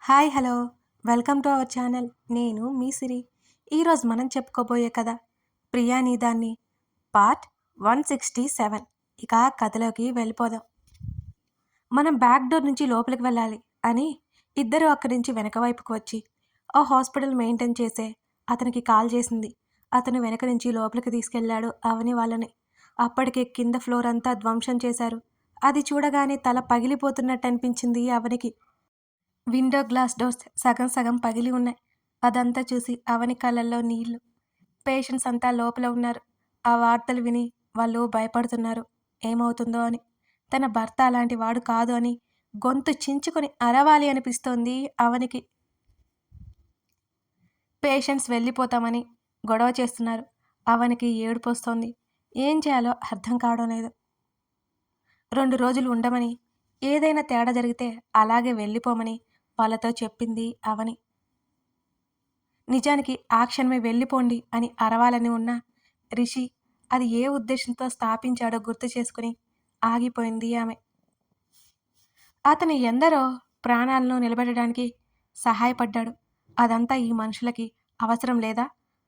Hi hello welcome to our channel. నేను మీ సిరి. ఈరోజు మనం చెప్పుకోబోయే కథ ప్రియా నీదాన్ని పార్ట్ 167. ఇక కథలోకి వెళ్ళిపోదాం. మనం బ్యాక్ డోర్ నుంచి లోపలికి వెళ్ళాలి అని ఇద్దరు అక్కడి నుంచి వెనక వైపుకు వచ్చి ఆ హాస్పిటల్ మెయింటైన్ చేసే అతనికి కాల్ చేసింది. అతను వెనక నుంచి లోపలికి తీసుకెళ్లాడు అవని వాళ్ళని. అప్పటికే కింద ఫ్లోర్ అంతా ధ్వంసం చేశారు. అది చూడగానే తల పగిలిపోతున్నట్టు అనిపించింది అవనికి. విండో గ్లాస్ డోర్స్ సగం సగం పగిలి ఉన్నాయి. అదంతా చూసి అవని కళ్ళల్లో నీళ్లు. పేషెంట్స్ అంతా లోపల ఉన్నారు. ఆ వార్తలు విని వాళ్ళు భయపడుతున్నారు ఏమవుతుందో అని. తన భర్త అలాంటి వాడు కాదు అని గొంతు చించుకొని అరవాలి అనిపిస్తోంది అవనికి. పేషెంట్స్ వెళ్ళిపోతామని గొడవ చేస్తున్నారు. అవనికి ఏడుపు వస్తోంది. ఏం చేయాలో అర్థం కావడం లేదు. 2 రోజులు ఉండమని, ఏదైనా తేడా జరిగితే అలాగే వెళ్ళిపోమని వాళ్ళతో చెప్పింది అవని. నిజానికి ఆ క్షణమే వెళ్ళిపోండి అని అరవాలని ఉన్న రిషి అది ఏ ఉద్దేశంతో స్థాపించాడో గుర్తు చేసుకుని ఆగిపోయింది ఆమె. అతను ఎందరో ప్రాణాలను నిలబెట్టడానికి సహాయపడ్డాడు. అదంతా ఈ మనుషులకి అవసరం లేదా?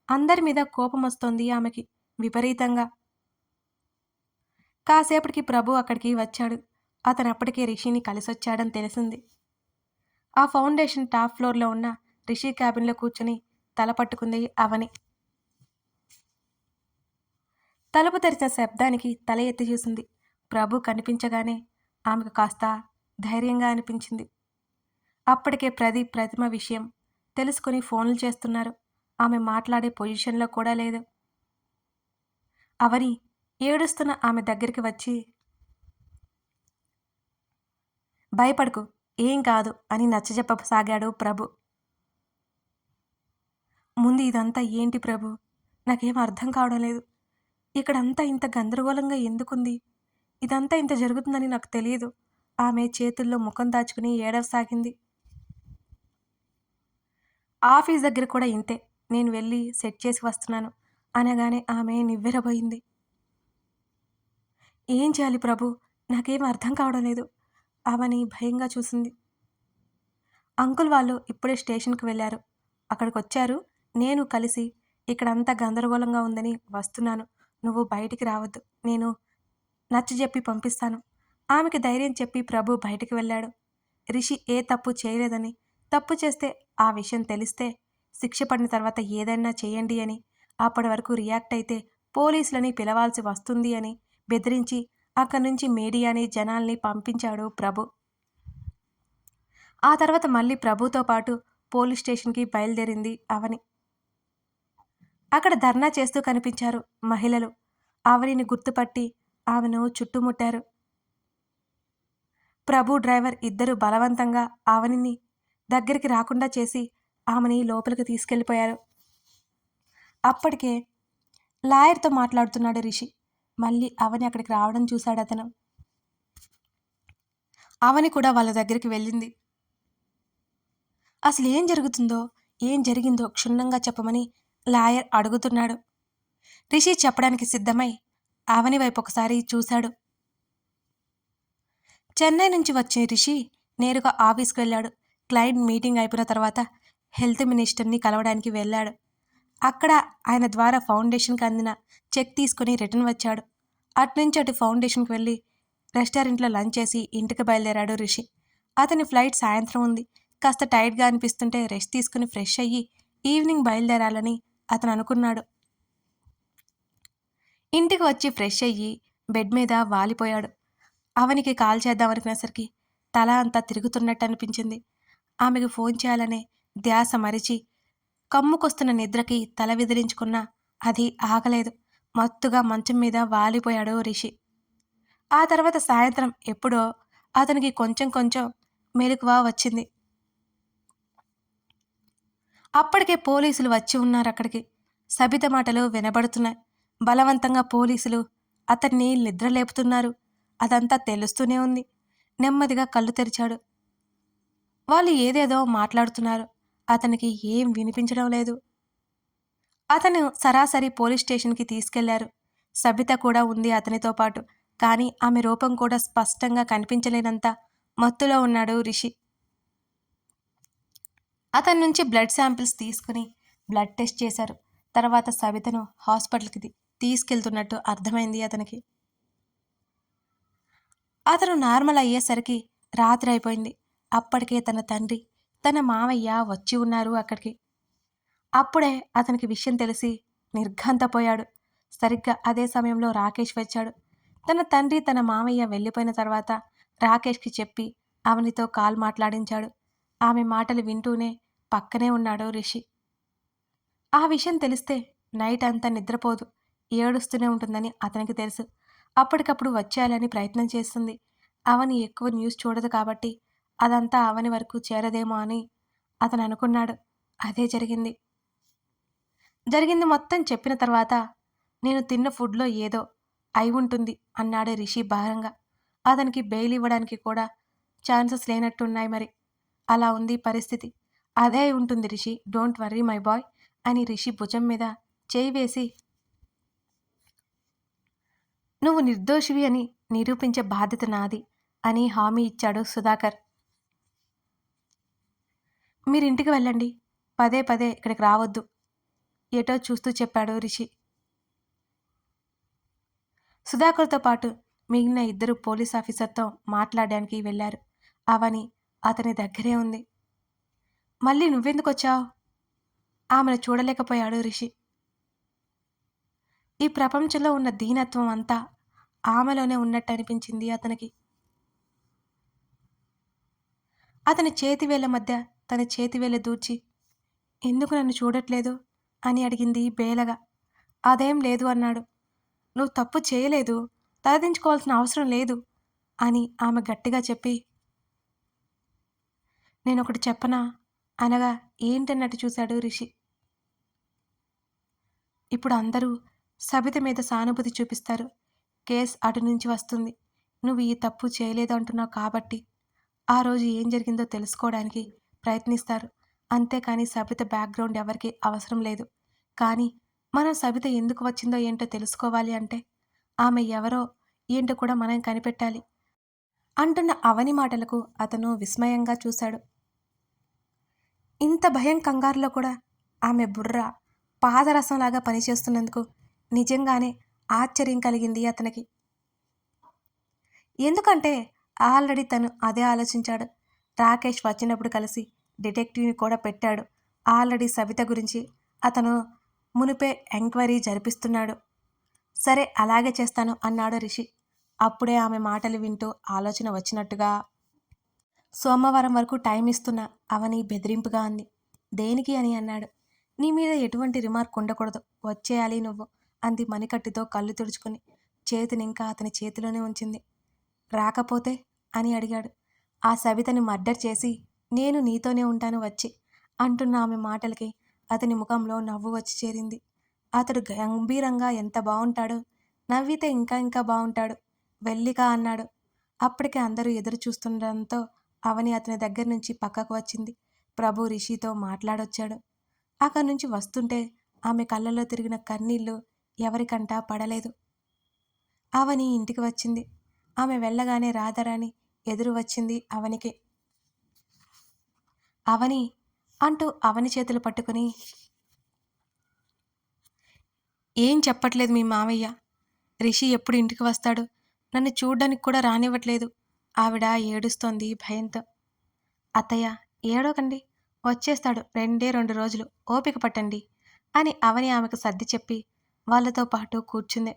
అందరి మీద కోపం వస్తోంది ఆమెకి విపరీతంగా. కాసేపటికి ప్రభు అక్కడికి వచ్చాడు. అతను అప్పటికే రిషిని కలిసొచ్చాడని తెలిసింది. ఆ ఫౌండేషన్ టాప్ ఫ్లోర్లో ఉన్న రిషి క్యాబిన్లో కూర్చుని తల పట్టుకుంది అవని. తలుపు తెరిచిన శబ్దానికి తల ఎత్తి చూసింది. ప్రభు కనిపించగానే ఆమెకు కాస్త ధైర్యంగా అనిపించింది. అప్పటికే ప్రదీప్ ప్రతిమ విషయం తెలుసుకుని ఫోన్లు చేస్తున్నారు. ఆమె మాట్లాడే పొజిషన్లో కూడా లేదు. అవని ఏడుస్తున్న ఆమె దగ్గరికి వచ్చి, భయపడకు, ఏం కాదు అని నచ్చజెప్పసాగాడు ప్రభు. ముందు ఇదంతా ఏంటి ప్రభు? నాకేం అర్థం కావడం లేదు. ఇక్కడంతా ఇంత గందరగోళంగా ఎందుకుంది? ఇదంతా ఇంత జరుగుతుందని నాకు తెలియదు. ఆమె చేతుల్లో ముఖం దాచుకుని ఏడవసాగింది. ఆఫీస్ దగ్గర కూడా ఇంతే. నేను వెళ్ళి సెట్ చేసి వస్తున్నాను అనగానే ఆమె నివ్వెరబోయింది. ఏం చేయాలి ప్రభు? నాకేం అర్థం కావడం లేదు అవని భయంగా చూసింది. అంకుల్ వాళ్ళు ఇప్పుడే స్టేషన్కి వెళ్ళారు. అక్కడికి వచ్చారు. నేను కలిసి ఇక్కడంతా గందరగోళంగా ఉందని వస్తున్నాను. నువ్వు బయటికి రావద్దు. నేను నచ్చజెప్పి పంపిస్తాను. ఆమెకి ధైర్యం చెప్పి ప్రభు బయటికి వెళ్ళాడు. రిషి ఏ తప్పు చేయలేదని, తప్పు చేస్తే ఆ విషయం తెలిస్తే శిక్ష పడిన తర్వాత ఏదైనా చేయండి అని, అప్పటి వరకు రియాక్ట్ అయితే పోలీసులని పిలవాల్సి వస్తుంది అని బెదిరించి అక్కడి నుంచి మీడియాని జనాల్ని పంపించాడు ప్రభు. ఆ తర్వాత మళ్ళీ ప్రభుతో పాటు పోలీస్ స్టేషన్కి బయలుదేరింది అవని. అక్కడ ధర్నా చేస్తూ కనిపించారు మహిళలు. అవనిని గుర్తుపట్టి ఆమెను చుట్టుముట్టారు. ప్రభు డ్రైవర్ ఇద్దరు బలవంతంగా అవనిని దగ్గరికి రాకుండా చేసి ఆమెని లోపలికి తీసుకెళ్ళిపోయారు. అప్పటికే లాయర్తో మాట్లాడుతున్నాడు రిషి. మళ్ళీ అవని అక్కడికి రావడం చూశాడు అతను. అవని కూడా వాళ్ళ దగ్గరికి వెళ్ళింది. అసలు ఏం జరుగుతుందో, ఏం జరిగిందో క్షుణ్ణంగా చెప్పమని లాయర్ అడుగుతున్నాడు. రిషి చెప్పడానికి సిద్ధమై అవని వైపు ఒకసారి చూశాడు. చెన్నై నుంచి వచ్చే రిషి నేరుగా ఆఫీస్కి వెళ్ళాడు. క్లయింట్ మీటింగ్ అయిపోయిన తర్వాత హెల్త్ మినిస్టర్ని కలవడానికి వెళ్ళాడు. అక్కడ ఆయన ద్వారా ఫౌండేషన్కి అందిన చెక్ తీసుకుని రిటర్న్ వచ్చాడు. అటునుంచి అటు ఫౌండేషన్కి వెళ్ళి రెస్టారెంట్లో లంచ్ చేసి ఇంటికి బయలుదేరాడు రిషి. అతని ఫ్లైట్ సాయంత్రం ఉంది. కాస్త టైర్డ్గా అనిపిస్తుంటే రెస్ట్ తీసుకుని ఫ్రెష్ అయ్యి ఈవినింగ్ బయలుదేరాలని అతను అనుకున్నాడు. ఇంటికి వచ్చి ఫ్రెష్ అయ్యి బెడ్ మీద వాలిపోయాడు. అవనికి కాల్ చేద్దామనుకునేసరికి తల అంతా తిరుగుతున్నట్టు అనిపించింది. ఆమెకు ఫోన్ చేయాలనే ధ్యాస మరిచి కమ్ముకొస్తున్న నిద్రకి తల విదిలించుకున్నా అది ఆగలేదు. మత్తుగా మంచం మీద వాలిపోయాడు రిషి. ఆ తర్వాత సాయంత్రం ఎప్పుడో అతనికి కొంచెం కొంచెం మెలకువ వచ్చింది. అప్పటికే పోలీసులు వచ్చి ఉన్నారు అక్కడికి. సబిత మాటలు వినబడుతున్నాయి. బలవంతంగా పోలీసులు అతన్ని నిద్రలేపుతున్నారు. అదంతా తెలుస్తూనే ఉంది. నెమ్మదిగా కళ్ళు తెరిచాడు. వాళ్ళు ఏదేదో మాట్లాడుతున్నారు. అతనికి ఏం వినిపించడం లేదు. అతను సరాసరి పోలీస్ స్టేషన్కి తీసుకెళ్లారు. సబిత కూడా ఉంది అతనితో పాటు. కానీ ఆమె రూపం కూడా స్పష్టంగా కనిపించలేనంత మత్తులో ఉన్నాడు రిషి. అతని నుంచి బ్లడ్ శాంపిల్స్ తీసుకుని బ్లడ్ టెస్ట్ చేశారు. తర్వాత సవితను హాస్పిటల్కి తీసుకెళ్తున్నట్టు అర్థమైంది అతనికి. అతను నార్మల్ అయ్యేసరికి రాత్రి అయిపోయింది. అప్పటికే తన తండ్రి, తన మావయ్య వచ్చి ఉన్నారు అక్కడికి. అప్పుడే అతనికి విషయం తెలిసి నిర్ఘాంతపోయాడు. సరిగ్గా అదే సమయంలో రాకేష్ వచ్చాడు. తన తండ్రి, తన మావయ్య వెళ్ళిపోయిన తర్వాత రాకేష్కి చెప్పి అవనితో కాల్ మాట్లాడించాడు. ఆమె మాటలు వింటూనే పక్కనే ఉన్నాడు రిషి. ఆ విషయం తెలిస్తే నైట్ అంతా నిద్రపోదు, ఏడుస్తూనే ఉంటుందని అతనికి తెలుసు. అప్పటికప్పుడు వచ్చేయాలని ప్రయత్నం చేస్తుంది. అవని ఎక్కువ న్యూస్ చూడదు కాబట్టి అదంతా అవని వరకు చేరదేమో అని అతను అనుకున్నాడు. అదే జరిగింది. జరిగింది మొత్తం చెప్పిన తర్వాత నేను తిన్న ఫుడ్లో ఏదో అయి ఉంటుంది అన్నాడు రిషి భారంగా. అతనికి బెయిల్ ఇవ్వడానికి కూడా ఛాన్సెస్ లేనట్టున్నాయి మరి. అలా ఉంది పరిస్థితి. అదే అయి ఉంటుంది Rishi, don't worry my boy అని రిషి భుజం మీద చేయి వేసి నువ్వు నిర్దోషివి అని నిరూపించే బాధ్యత నాది అని హామీ ఇచ్చాడు సుధాకర్. మీరింటికి వెళ్ళండి, పదే పదే ఇక్కడికి రావద్దు ఏటో చూస్తూ చెప్పాడు రిషి. సుధాకర్తో పాటు మిగిలిన ఇద్దరు పోలీస్ ఆఫీసర్తో మాట్లాడడానికి వెళ్ళారు. అవని అతని దగ్గరే ఉంది. మళ్ళీ నువ్వెందుకొచ్చావు? ఆమెను చూడలేకపోయాడు రిషి. ఈ ప్రపంచంలో ఉన్న దీనత్వం అంతా ఆమెలోనే ఉన్నట్టు అనిపించింది అతనికి. అతని చేతివేళ్ల మధ్య తన చేతివేళ్ల దూర్చి ఎందుకు నన్ను చూడట్లేదు అని అడిగింది బేలగా. అదేం లేదు అన్నాడు. నువ్వు తప్పు చేయలేదు, తలదించుకోవాల్సిన అవసరం లేదు అని ఆమె గట్టిగా చెప్పి నేనొకటి చెప్పనా అనగా ఏంటన్నట్టు చూశాడు రిషి. ఇప్పుడు అందరూ సబిత మీద సానుభూతి చూపిస్తారు. కేస్ అటు నుంచి వస్తుంది. నువ్వు ఈ తప్పు చేయలేదు అంటున్నావు కాబట్టి ఆ రోజు ఏం జరిగిందో తెలుసుకోవడానికి ప్రయత్నిస్తారు. అంతేకాని సబిత బ్యాక్గ్రౌండ్ ఎవరికి అవసరం లేదు. కానీ మనం సబిత ఎందుకు వచ్చిందో ఏంటో తెలుసుకోవాలి అంటే ఆమె ఎవరో ఏంటో కూడా మనం కనిపెట్టాలి అంటున్న అవని మాటలకు అతను విస్మయంగా చూశాడు. ఇంత భయం కంగారులో కూడా ఆమె బుర్ర పాదరసంలాగా పనిచేస్తున్నందుకు నిజంగానే ఆశ్చర్యం కలిగింది అతనికి. ఎందుకంటే ఆల్రెడీ తను అదే ఆలోచించాడు. రాకేష్ వచ్చినప్పుడు కలిసి డిటెక్టివ్ని కూడా పెట్టాడు. ఆల్రెడీ సవిత గురించి అతను మునిపే ఎంక్వైరీ జరిపిస్తున్నాడు. సరే అలాగే చేస్తాను అన్నాడు రిషి. అప్పుడే ఆమె మాటలు వింటూ ఆలోచన వచ్చినట్టుగా సోమవారం వరకు టైం ఇస్తున్నా అవని బెదిరింపుగా అంది. దేనికి అని అన్నాడు. నీ మీద ఎటువంటి రిమార్క్ ఉండకూడదు, వచ్చేయాలి నువ్వు అంది మణికట్టుతో కళ్ళు తుడుచుకుని. చేతినింకా అతని చేతిలోనే ఉంచింది. రాకపోతే అని అడిగాడు. ఆ సబితని మర్డర్ చేసి నేను నీతోనే ఉంటాను వచ్చి అంటున్న ఆమె మాటలకి అతని ముఖంలో నవ్వు వచ్చి చేరింది. అతడు గంభీరంగా ఎంత బాగుంటాడో, నవ్వితే ఇంకా ఇంకా బాగుంటాడు, వెళ్ళిగా అన్నాడు. అప్పటికే అందరూ ఎదురు చూస్తుండడంతో అవని అతని దగ్గర నుంచి పక్కకు వచ్చింది. ప్రభు రిషితో మాట్లాడొచ్చాడు. అక్కడి నుంచి వస్తుంటే ఆమె కళ్ళల్లో తిరిగిన కన్నీళ్లు ఎవరికంటా పడలేదు. అవని ఇంటికి వచ్చింది. ఆమె వెళ్ళగానే రాధారాణి ఎదురు వచ్చింది అవనికి. అవని అంటూ అవని చేతులు పట్టుకుని ఏం చెప్పట్లేదు మీ మావయ్య, రిషి ఎప్పుడు ఇంటికి వస్తాడు, నన్ను చూడ్డానికి కూడా రానివ్వట్లేదు ఆవిడ ఏడుస్తోంది భయంతో. అత్తయ్య ఏడోకండి, వచ్చేస్తాడు, 2 రోజులు ఓపిక పట్టండి అని అవని ఆమెకు సర్ది చెప్పి వాళ్ళతో పాటు కూర్చుంది.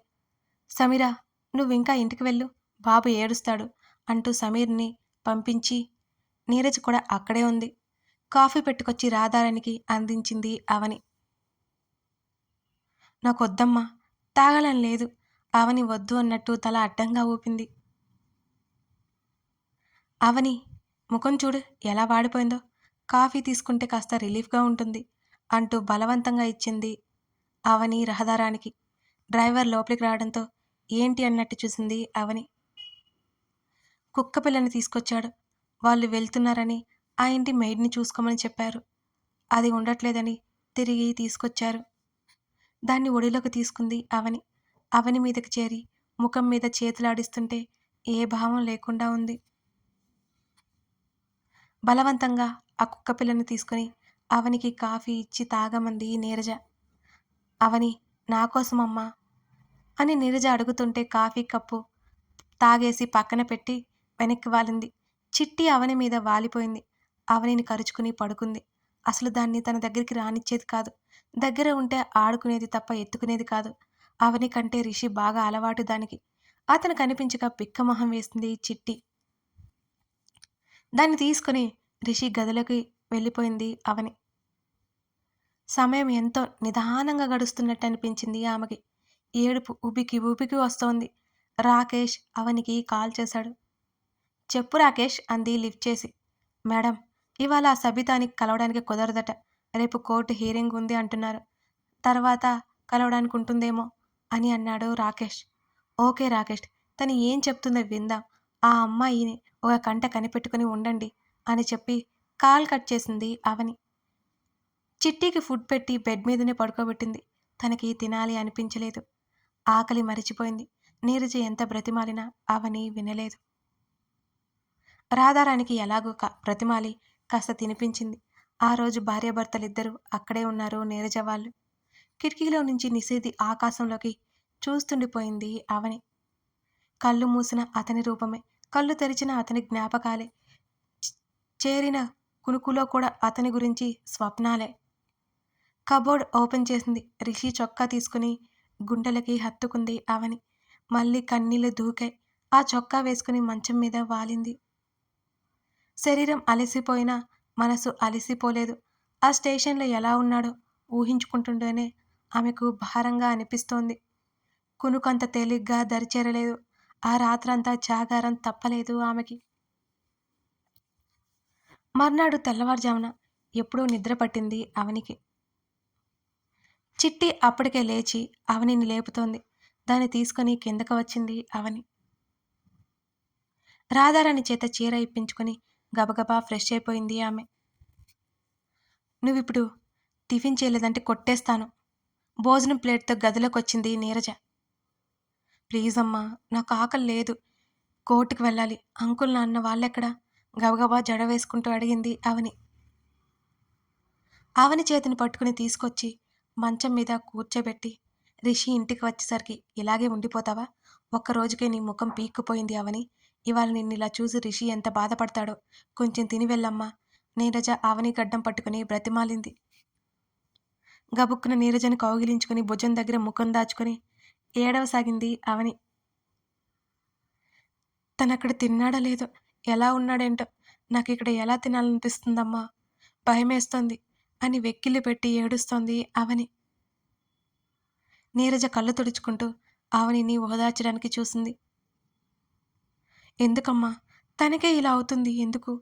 సమీరా నువ్వింకా ఇంటికి వెళ్ళు, బాబు ఏడుస్తాడు అంటూ సమీర్ని పంపించి నీరజ్ కూడా అక్కడే ఉంది. కాఫీ పెట్టుకొచ్చి రాధారానికి అందించింది అవని. నాకొద్దమ్మా, తాగాలని లేదు అవని వద్దు అన్నట్టు తల అడ్డంగా ఊపింది. అవని ముఖం చూడు ఎలా వాడిపోయిందో, కాఫీ తీసుకుంటే కాస్త రిలీఫ్గా ఉంటుంది అంటూ బలవంతంగా ఇచ్చింది అవని రహదారానికి. డ్రైవర్ లోపలికి రావడంతో ఏంటి అన్నట్టు చూసింది అవని. కుక్క పిల్లని తీసుకొచ్చాడు, వాళ్ళు వెళ్తున్నారని ఆ ఇంటి మెయిడ్ని చూసుకోమని చెప్పారు, అది ఉండట్లేదని తిరిగి తీసుకొచ్చారు. దాన్ని ఒడిలోకి తీసుకుంది అవని. అవని మీదకి చేరి ముఖం మీద చేతులాడిస్తుంటే ఏ భావం లేకుండా ఉంది. బలవంతంగా ఆ కుక్క పిల్లని తీసుకుని అవనికి కాఫీ ఇచ్చి తాగమంది నీరజ. అవని, నా కోసమమ్మా అని నీరజ అడుగుతుంటే కాఫీ కప్పు తాగేసి పక్కన పెట్టి వెనక్కి వాలింది. చిట్టి అవని మీద వాలిపోయింది. అవనిని కరుచుకుని పడుకుంది. అసలు దాన్ని తన దగ్గరికి రానిచ్చేది కాదు. దగ్గర ఉంటే ఆడుకునేది తప్ప ఎత్తుకునేది కాదు. అవని కంటే రిషి బాగా అలవాటు దానికి. అతను కనిపించక పిక్కమొహం వేసింది చిట్టి. దాన్ని తీసుకుని రిషి గదిలోకి వెళ్ళిపోయింది అవని. సమయం ఎంతో నిదానంగా గడుస్తున్నట్టు అనిపించింది ఆమెకి. ఏడుపు ఉబికి ఉబికి వస్తోంది. రాకేష్ అవనికి కాల్ చేశాడు. చెప్పు రాకేష్ అంది లిఫ్ట్ చేసి. మేడం, ఇవాళ ఆ సబితాని కలవడానికి కుదరదట. రేపు కోర్టు హీరింగ్ ఉంది అంటున్నారు. తర్వాత కలవడానికి ఉంటుందేమో అని అన్నాడు రాకేష్. ఓకే రాకేష్, తను ఏం చెప్తుందో విందాం. ఆ అమ్మాయిని ఒక కంట కనిపెట్టుకుని ఉండండి అని చెప్పి కాల్ కట్ చేసింది అవని. చిట్టికి ఫుడ్ పెట్టి బెడ్ మీదనే పడుకోబెట్టింది. తనకి తినాలి అనిపించలేదు. ఆకలి మరిచిపోయింది. నీరజ ఎంత బ్రతిమాలినా అవని వినలేదు. రాధారానికి ఎలాగో బ్రతిమాలి కాస్త తినిపించింది. ఆ రోజు భార్యాభర్తలిద్దరూ అక్కడే ఉన్నారు నీరజ వాళ్ళు. కిటికీలో నుంచి నిశేధి ఆకాశంలోకి చూస్తుండిపోయింది అవని. కళ్ళు మూసిన అతని రూపమే, కళ్ళు తెరిచిన అతని జ్ఞాపకాలే, చేరిన కునుకులో కూడా అతని గురించి స్వప్నాలే. కబోర్డ్ ఓపెన్ చేసింది. రిషి చొక్కా తీసుకుని గుండెలకి హత్తుకుంది అవని. మళ్ళీ కన్నీళ్లు దూకాయి. ఆ చొక్కా వేసుకుని మంచం మీద వాలింది. శరీరం అలసిపోయినా మనసు అలసిపోలేదు. ఆ స్టేషన్లో ఎలా ఉన్నాడో ఊహించుకుంటుంటేనే ఆమెకు భారంగా అనిపిస్తోంది. కునుకంత తేలిగ్గా దరిచేరలేదు. ఆ రాత్రంతా జాగారం తప్పలేదు ఆమెకి. మర్నాడు తెల్లవారుజామున ఎప్పుడూ నిద్ర పట్టింది అవనికి. చిట్టి అప్పటికే లేచి అవనిని లేపుతోంది. దాన్ని తీసుకుని కిందకు వచ్చింది అవని. రాధారాణి చేత చీర ఇప్పించుకుని గబగబా ఫ్రెష్ అయిపోయింది ఆమె. నువ్విప్పుడు టిఫిన్ చేయలేదంటే కొట్టేస్తాను. భోజనం ప్లేట్తో గదిలోకి వచ్చింది నీరజ. ప్లీజ్ అమ్మా, నాకు ఆకలి లేదు. కోర్టుకు వెళ్ళాలి. అంకుల్ నాన్న వాళ్ళెక్కడా? గబగబా జడ వేసుకుంటూ అడిగింది అవని. అవని చేతిని పట్టుకుని తీసుకొచ్చి మంచం మీద కూర్చోబెట్టి, రిషి ఇంటికి వచ్చేసరికి ఇలాగే ఉండిపోతావా? ఒక్కరోజుకే నీ ముఖం పీక్కుపోయింది అవని. ఇవాళ నిన్నిలా చూసి రిషి ఎంత బాధపడతాడో. కొంచెం తిని వెళ్ళమ్మా. నీరజ అవని గడ్డం పట్టుకుని బ్రతిమాలింది. గబుక్కున నీరజని కౌగిలించుకుని భుజం దగ్గర ముఖం దాచుకుని ఏడవసాగింది అవని. తనక్కడ తిన్నాడో లేదో, ఎలా ఉన్నాడేంటో, నాకు ఇక్కడ ఎలా తినాలనిపిస్తుందమ్మా, భయమేస్తోంది అని వెక్కిళ్ళు పెట్టి ఏడుస్తోంది అవని. నీరజ కళ్ళు తుడుచుకుంటూ అవనిని ఓదార్చడానికి చూసింది. ఎందుకమ్మా, తనకే ఇలా అవుతుంది ఎందుకు?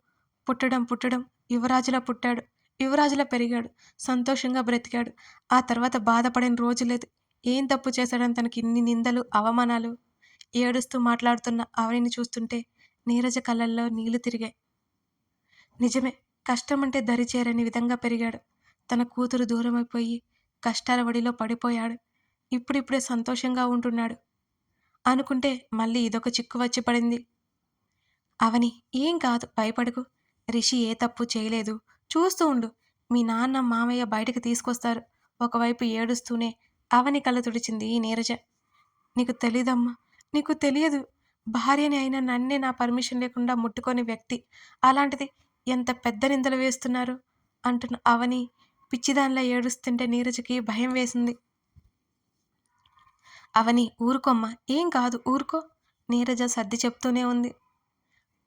పుట్టడం యువరాజులా పుట్టాడు, యువరాజులా పెరిగాడు, సంతోషంగా బ్రతికాడు. ఆ తర్వాత బాధపడిన రోజు లేదు. ఏం తప్పు చేశాడని తనకి ఇన్ని నిందలు, అవమానాలు. ఏడుస్తూ మాట్లాడుతున్న అవనిని చూస్తుంటే నీరజ కళ్ళల్లో నీళ్లు తిరిగాయి. నిజమే, కష్టమంటే దరిచేరని విధంగా పెరిగాడు. తన కూతురు దూరమైపోయి కష్టాల వడిలో పడిపోయాడు. ఇప్పుడిప్పుడే సంతోషంగా ఉంటున్నాడు అనుకుంటే మళ్ళీ ఇదొక చిక్కు వచ్చి పడింది. అవని, ఏం కాదు, భయపడకు. రిషి ఏ తప్పు చేయలేదు. చూస్తూ ఉండు, మీ నాన్న మామయ్య బయటకు తీసుకొస్తారు. ఒకవైపు ఏడుస్తూనే అవని కళ్ళు తుడిచింది నీరజ. నీకు తెలీదమ్మా, నీకు తెలియదు. భార్యని అయినా నన్నే నా పర్మిషన్ లేకుండా ముట్టుకొని వ్యక్తి. అలాంటిది ఎంత పెద్ద నిందలు వేస్తున్నారు అంటున్న అవని పిచ్చిదానిలా ఏడుస్తుంటే నీరజకి భయం వేసింది. అవని, ఊరుకోమ్మా, ఏం కాదు, ఊరుకో. నీరజ సర్ది చెప్తూనే ఉంది.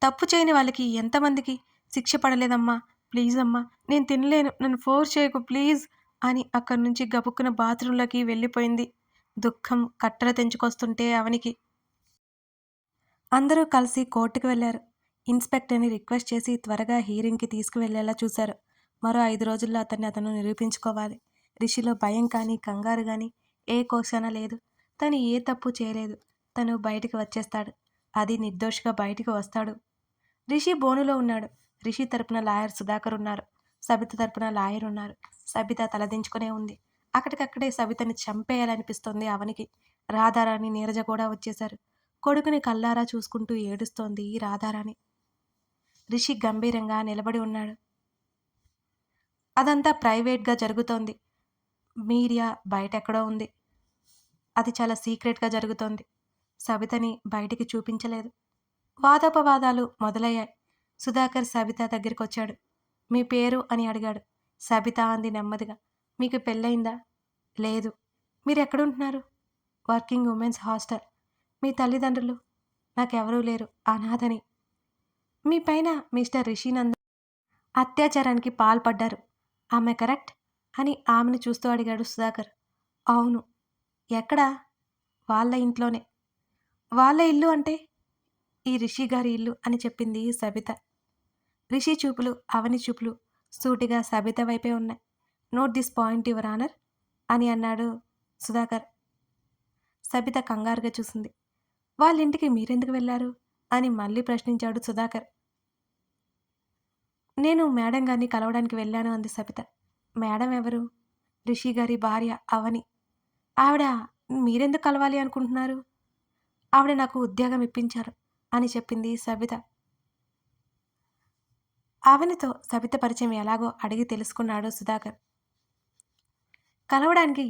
తప్పు చేయని వాళ్ళకి ఎంతమందికి శిక్ష పడలేదమ్మా, ప్లీజ్ అమ్మా, నేను తినలేను, నన్ను ఫోర్స్ చేయకు ప్లీజ్ అని అక్కడి నుంచి గబుక్కున బాత్రూంలోకి వెళ్ళిపోయింది. దుఃఖం కట్టలు తెంచుకొస్తుంటే అవనికి. అందరూ కలిసి కోర్టుకు వెళ్లారు. ఇన్స్పెక్టర్ని రిక్వెస్ట్ చేసి త్వరగా హీరింగ్కి తీసుకువెళ్లేలా చూశారు. మరో 5 రోజుల్లో అతను నిరూపించుకోవాలి. రిషిలో భయం కానీ కంగారు కానీ ఏ కోశాన లేదు. తను ఏ తప్పు చేయలేదు. తను బయటికి వచ్చేస్తాడు. అది నిర్దోషిగా బయటికి వస్తాడు. రిషి బోనులో ఉన్నాడు. రిషి తరపున లాయర్ సుధాకర్ ఉన్నారు. సబిత తరపున లాయర్ ఉన్నారు. సబిత తలదించుకునే ఉంది. అక్కడికక్కడే సబితని చంపేయాలనిపిస్తోంది అవనికి. రాధారాణి, నీరజ కూడా వచ్చేశారు. కొడుకుని కల్లారా చూసుకుంటూ ఏడుస్తోంది రాధారాణి. రిషి గంభీరంగా నిలబడి ఉన్నాడు. అదంతా ప్రైవేట్‌గా జరుగుతోంది. మీడియా బయటెక్కడో ఉంది. అది చాలా సీక్రెట్‌గా జరుగుతోంది. సబితని బయటికి చూపించలేదు. వాదోపవాదాలు మొదలయ్యాయి. సుధాకర్ సబిత దగ్గరికొచ్చాడు. "మీ పేరు?" అని అడిగాడు. సబిత అంది నెమ్మదిగా. "మీకు పెళ్లయిందా?" "లేదు." "మీరెక్కడుంటున్నారు?" "Working women's hostel." "మీ తల్లిదండ్రులు?" "నాకెవరూ లేరు. అనాథని." "మీ పైన మిస్టర్ రిషినందన్ అత్యాచారానికి పాల్పడ్డారు. ఆమె కరెక్ట్?" అని ఆమెను చూస్తూ అడిగాడు సుధాకర్. "అవును." "ఎక్కడ?" "వాళ్ళ ఇంట్లోనే." "వాళ్ళ ఇల్లు అంటే?" "ఈ రిషి గారి ఇల్లు" అని చెప్పింది సబిత. రిషి చూపులు, అవని చూపులు సూటిగా సబిత వైపే ఉన్నాయి. "Note this point your honour" అని అన్నాడు సుధాకర్. సబిత కంగారుగా చూసింది. "వాళ్ళింటికి మీరెందుకు వెళ్లారు?" అని మళ్ళీ ప్రశ్నించాడు సుధాకర్. "నేను మేడం గారిని కలవడానికి వెళ్ళాను" అంది సబిత. "మేడం ఎవరు?" "రిషి గారి భార్య అవని." "ఆవిడ మీరెందుకు కలవాలి అనుకుంటున్నారు?" "ఆవిడ నాకు ఉద్యోగం ఇప్పించారు" అని చెప్పింది సబిత. అవనితో సబిత పరిచయం ఎలాగో అడిగి తెలుసుకున్నాడు సుధాకర్. "కలవడానికి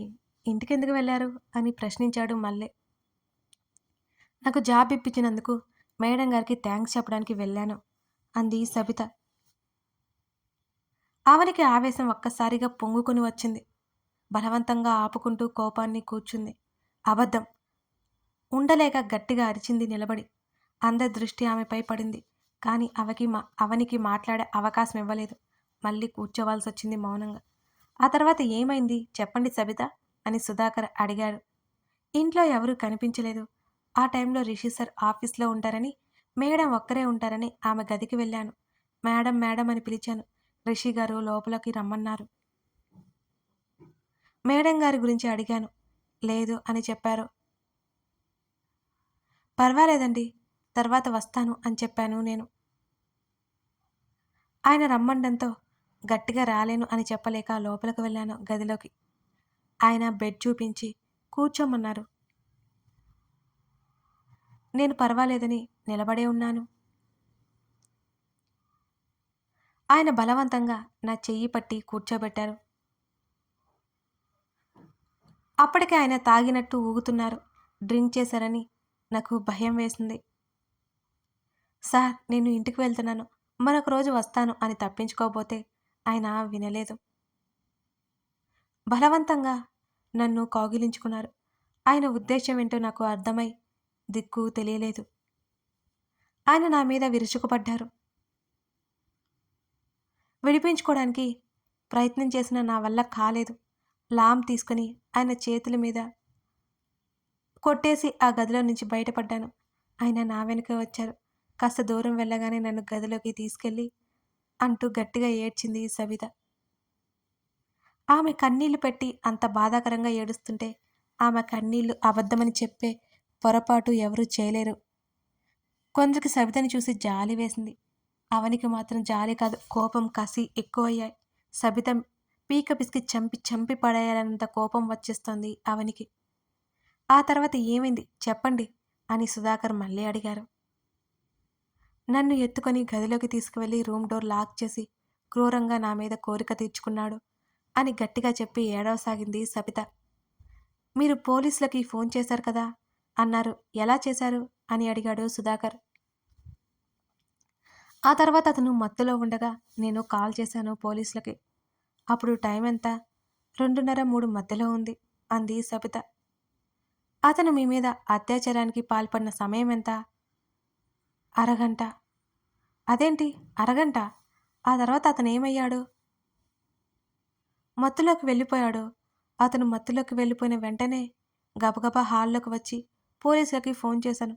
ఇంటికెందుకు వెళ్లారు?" అని ప్రశ్నించాడు మళ్ళీ. "నాకు జాబ్ ఇప్పించినందుకు మేడం గారికి థాంక్స్ చెప్పడానికి వెళ్ళాను" అంది సబిత. అవనికి ఆవేశం ఒక్కసారిగా పొంగుకొని వచ్చింది. బలవంతంగా ఆపుకుంటూ కోపాన్ని కూర్చుంది. అబద్ధం! ఉండలేక గట్టిగా అరిచింది నిలబడి. అందరి దృష్టి ఆమెపై పడింది. కానీ అవనికి మాట్లాడే అవకాశం ఇవ్వలేదు. మళ్ళీ కూర్చోవాల్సొచ్చింది మౌనంగా. "ఆ తర్వాత ఏమైంది చెప్పండి సబిత" అని సుధాకర్ అడిగాడు. "ఇంట్లో ఎవరూ కనిపించలేదు. ఆ టైంలో రిషి సార్ ఆఫీస్‌లో ఉంటారని, మేడం ఒక్కరే ఉంటారని ఆమె గదికి వెళ్ళాను. మేడం మేడం అని పిలిచాను. రిషి గారు లోపలికి రమ్మన్నారు. మేడం గారి గురించి అడిగాను. లేదు అని చెప్పారు. పర్వాలేదండి. తర్వాత వస్తాను అని చెప్పాను నేను. ఆయన రమ్మండంతో గట్టిగా రాలేను అని చెప్పలేక లోపలికి వెళ్ళాను గదిలోకి. ఆయన బెడ్ చూపించి కూర్చోమన్నారు. నేను పర్వాలేదని నిలబడే ఉన్నాను. ఆయన బలవంతంగా నా చెయ్యి పట్టి కూర్చోబెట్టారు. అప్పటికే ఆయన తాగినట్టు ఊగుతున్నారు. డ్రింక్ చేశారని నాకు భయం వేసింది. సార్ నేను ఇంటికి వెళ్తున్నాను. మరొక రోజు వస్తాను అని తప్పించుకోబోతే ఆయన వినలేదు. బలవంతంగా నన్ను కౌగిలించుకున్నారు. ఆయన ఉద్దేశ్యం ఏంటో నాకు అర్థమై దిక్కు తెలియలేదు. ఆయన నా మీద విరుచుకుపడ్డారు. విడిపించుకోవడానికి ప్రయత్నం చేసినా నా వల్ల కాలేదు. లామ్ తీసుకుని ఆయన చేతుల మీద కొట్టేసి ఆ గదిలో నుంచి బయటపడ్డాను. ఆయన నా వెనుకే వచ్చారు. కాస్త దూరం వెళ్ళగానే నన్ను గదిలోకి తీసుకెళ్ళి అంటూ గట్టిగా ఏడ్చింది సబిత. ఆమె కన్నీళ్లు పెట్టి అంత బాధాకరంగా ఏడుస్తుంటే ఆమె కన్నీళ్లు అబద్ధమని చెప్పే పొరపాటు ఎవరూ చేయలేరు. కొందరికి సబితని చూసి జాలి వేసింది. అవనికి మాత్రం జాలి కాదు, కోపం, కసి ఎక్కువయ్యాయి. సబిత పీక పిసికి చంపి చంపి పడేయాలన్నంత కోపం వచ్చేస్తోంది అవనికి. "ఆ తర్వాత ఏమైంది చెప్పండి" అని సుధాకర్ మళ్ళీ అడిగారు. నన్ను ఎత్తుకొని గదిలోకి తీసుకువెళ్ళి రూమ్ డోర్ లాక్ చేసి క్రూరంగా నా మీద కోరిక తీర్చుకున్నాడు అని గట్టిగా చెప్పి ఏడవసాగింది సబిత. "మీరు పోలీసులకి ఫోన్ చేశారు కదా" అన్నారు. "ఎలా చేశారు" అని అడిగాడు సుధాకర్. ఆ తర్వాత అతను మత్తులో ఉండగా నేను కాల్ చేశాను పోలీసులకి. అప్పుడు టైం ఎంత? 2:30, 3 మధ్యలో ఉంది అంది సబిత. అతను మీ మీద అత్యాచారానికి పాల్పడిన సమయం ఎంత? అరగంట. అదేంటి అరగంట? ఆ తర్వాత అతనేమయ్యాడు? మత్తులోకి వెళ్ళిపోయాడు. అతను మత్తులోకి వెళ్ళిపోయిన వెంటనే గబగబా హాల్లోకి వచ్చి పోలీసులకి ఫోన్ చేశాను.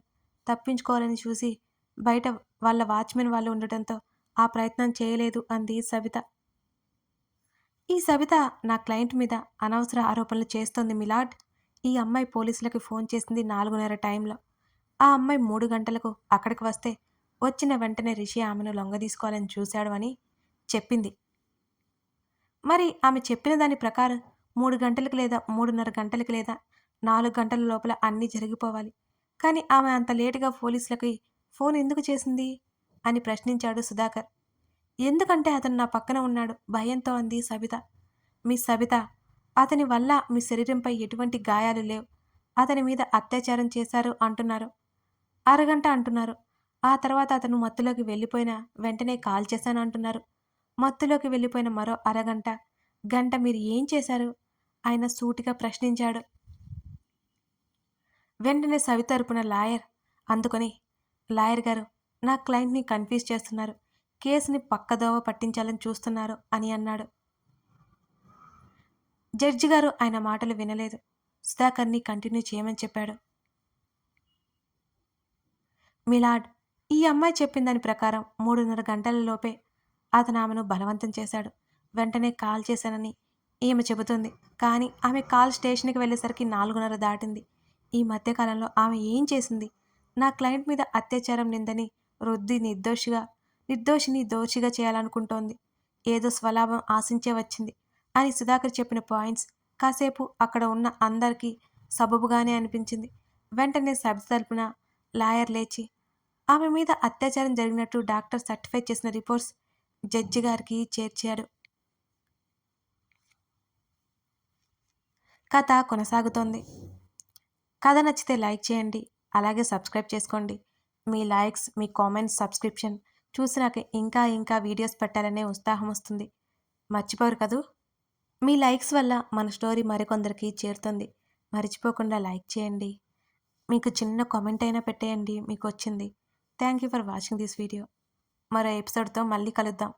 తప్పించుకోవాలని చూసి బయట వాళ్ళ వాచ్మెన్ వాళ్ళు ఉండటంతో ఆ ప్రయత్నం చేయలేదు అంది సబిత. ఈ సబిత నా క్లయింట్ మీద అనవసర ఆరోపణలు చేస్తోంది మిలార్డ్. ఈ అమ్మాయి పోలీసులకి ఫోన్ చేసింది 4:30 టైంలో. ఆ అమ్మాయి 3 గంటలకు అక్కడికి వస్తే వచ్చిన వెంటనే రిషి ఆమెను లొంగదీసుకోవాలని చూశాడు అని చెప్పింది. మరి ఆమె చెప్పిన దాని ప్రకారం 3 గంటలకు లేదా 3:30 గంటలకి లేదా 4 గంటల లోపల అన్నీ జరిగిపోవాలి. కానీ ఆమె అంత లేటుగా పోలీసులకి ఫోన్ ఎందుకు చేసింది? అని ప్రశ్నించాడు సుధాకర్. ఎందుకంటే అతను నా పక్కన ఉన్నాడు భయంతో అంది సబిత. మిస్ సబిత, అతని వల్ల మీ శరీరంపై ఎటువంటి గాయాలు లేవు. అతని మీద అత్యాచారం చేశారు అంటున్నారు. అరగంట అంటున్నారు. ఆ తర్వాత అతను మత్తులోకి వెళ్ళిపోయిన వెంటనే కాల్ చేశాను అంటున్నారు. మత్తులోకి వెళ్ళిపోయిన మరో అరగంట, గంట మీరు ఏం చేశారు? ఆయన సూటిగా ప్రశ్నించాడు. వెంటనే సవిత తరపున లాయర్ అందుకొని, లాయర్ గారు, నా క్లయింట్‌ని కన్ఫ్యూజ్ చేస్తున్నారు. కేసుని పక్కదోవ పట్టించాలని చూస్తున్నారు అని అన్నాడు. జడ్జి గారు ఆయన మాటలు వినలేదు. సుధాకర్‌ని కంటిన్యూ చేయమని చెప్పాడు. మిలాడ్, ఈ అమ్మాయి చెప్పిన దాని ప్రకారం 3:30 గంటల లోపే అతను ఆమెను బలవంతం చేశాడు. వెంటనే కాల్ చేశానని ఈమె చెబుతుంది. కానీ ఆమె కాల్ స్టేషన్‌కి వెళ్ళేసరికి 4:30 దాటింది. ఈ మధ్య కాలంలో ఆమె ఏం చేసింది? నా క్లయింట్ మీద అత్యాచారం నిందని రుద్ది నిర్దోషిని దోషిగా చేయాలనుకుంటోంది. ఏదో స్వలాభం ఆశించే వచ్చింది అని సుధాకర్ చెప్పిన పాయింట్స్ కాసేపు అక్కడ ఉన్న అందరికీ సబబుగానే అనిపించింది. వెంటనే సబ్ తరపున లాయర్ లేచి, ఆమె మీద అత్యాచారం జరిగినట్టు డాక్టర్ సర్టిఫై చేసిన రిపోర్ట్స్ జడ్జి గారికి చేర్చాడు. కథ కొనసాగుతోంది. కథ నచ్చితే లైక్ చేయండి. అలాగే సబ్స్క్రైబ్ చేసుకోండి. మీ లైక్స్, మీ కామెంట్స్, సబ్స్క్రిప్షన్ చూసి నాకు ఇంకా వీడియోస్ పెట్టాలనే ఉత్సాహం వస్తుంది. మర్చిపోరు కదూ! మీ లైక్స్ వల్ల మన స్టోరీ మరికొందరికి చేరుతుంది. మర్చిపోకుండా లైక్ చేయండి. మీకు చిన్న కామెంట్ అయినా పెట్టేయండి మీకు వచ్చింది. Thank you for watching this video. మరో ఎపిసోడ్తో మళ్ళీ కలుద్దాం.